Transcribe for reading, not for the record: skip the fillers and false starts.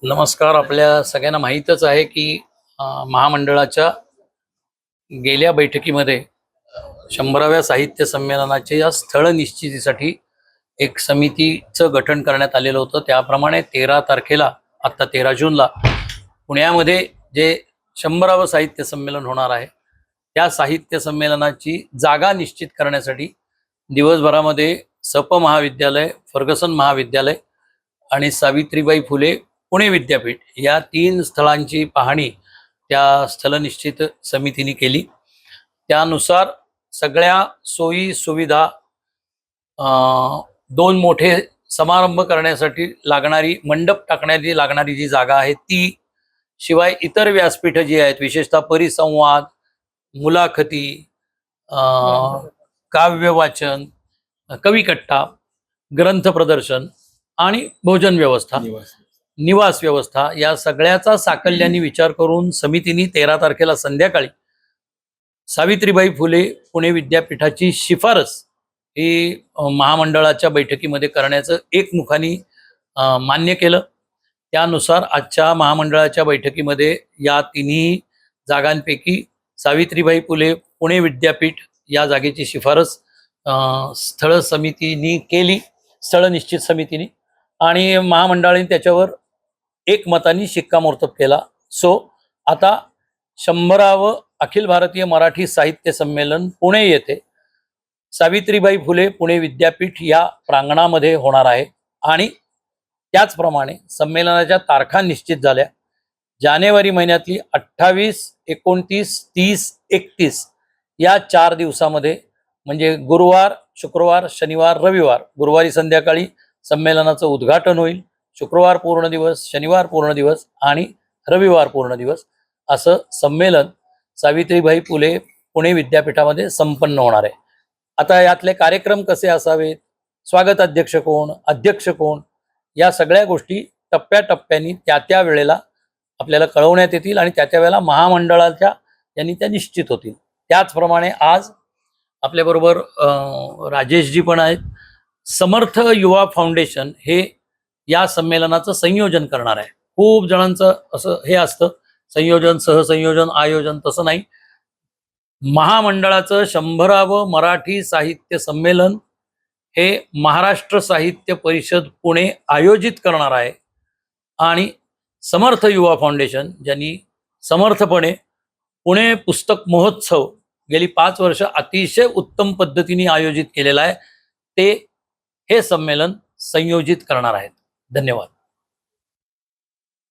नमस्कार. आपल्या सगळ्यांना माहीतच आहे की महामंडळाच्या गेल्या बैठकीमध्ये 100व्या साहित्य संमेलनाच्या स्थळ निश्चितीसाठी एक समितीचं गठन करण्यात आलेलं होतं. त्याप्रमाणे 13 तारखेला, आत्ता 13 जूनला पुण्यामध्ये जे 100वं साहित्य संमेलन होणार आहे, त्या साहित्य संमेलनाची जागा निश्चित करण्यासाठी दिवसभरामध्ये सप महाविद्यालय, फर्गसन महाविद्यालय आणि सावित्रीबाई फुले पुणे विद्यापीठ या 3 स्थळांची पाहणी त्या स्थलनिश्चित समितीने केली. त्यानुसार सगळ्या सोयी सुविधा, 2 मोठे समारंभ करण्यासाठी लागणारी, मंडप टाकण्याची लागणारी जी जागा आहे ती, शिवाय इतर व्यासपीठं जी आहेत, विशेषतः परिसंवाद, मुलाखती, काव्य वाचन, कविकट्टा, ग्रंथ प्रदर्शन आणि भोजन व्यवस्था, निवास व्यवस्था, या सगळ्याचा साकल्याने विचार करून समितीने 13 तारखेला संध्याकाळी सावित्रीबाई फुले पुणे विद्यापीठाची शिफारस ही महामंडळाच्या बैठकीमध्ये करण्याचं एकमुखाने मान्य केलं. त्यानुसार आजच्या महामंडळाच्या बैठकीमध्ये या तिन्ही जागांपैकी सावित्रीबाई फुले पुणे विद्यापीठ या जागेची शिफारस स्थळ समितीने केली, स्थळ निश्चित समितीने, आणि महामंडळाने त्याच्यावर एकमताने शिक्कामोर्तब केला. सो आता 100वं अखिल भारतीय मराठी साहित्य संमेलन पुणे येथे सावित्रीबाई फुले पुणे विद्यापीठ या प्रांगणामध्ये होणार आहे. आणि त्याचप्रमाणे संमेलनाच्या तारखा निश्चित झाल्या. जानेवारी महिन्यातली 28, 29, 30, 31 या 4 दिवसामध्ये, म्हणजे गुरुवार, शुक्रवार, शनिवार, रविवार, गुरुवारी संध्याकाळी संमेलनाचं उद्घाटन होईल, शुक्रवार पूर्ण दिवस, शनिवार पूर्ण दिवस आणि रविवार पूर्ण दिवस असं संमेलन सावित्रीबाई फुले पुणे विद्यापीठामध्ये संपन्न होणार आहे. आता यातले कार्यक्रम कसे असावेत, स्वागत अध्यक्ष कोण, अध्यक्ष कोण, या सगळ्या गोष्टी टप्प्याटप्प्याने त्या वेळेला आपल्याला कळवण्यात येतील आणि त्या वेळेला महामंडळाच्या यांनी त्या निश्चित होतील. त्याचप्रमाणे आज आपल्याबरोबर राजेशजी पण आहेत. समर्थ युवा फाउंडेशन हे या संमेलनाचं संयोजन करणार आहे. खूप जणांचं असं हे असतं, संयोजन, सहसंयोजन, आयोजन, तसं नाही. महामंडळाचं 100वं मराठी साहित्य संमेलन हे महाराष्ट्र साहित्य परिषद पुणे आयोजित करणार आहे. आणि समर्थ युवा फाउंडेशन, ज्यांनी समर्थपणे पुणे पुस्तक महोत्सव गेली 5 वर्ष अतिशय उत्तम पद्धतीने आयोजित केलेला आहे, ते हे संमेलन संयोजित करणार आहेत. धन्यवाद.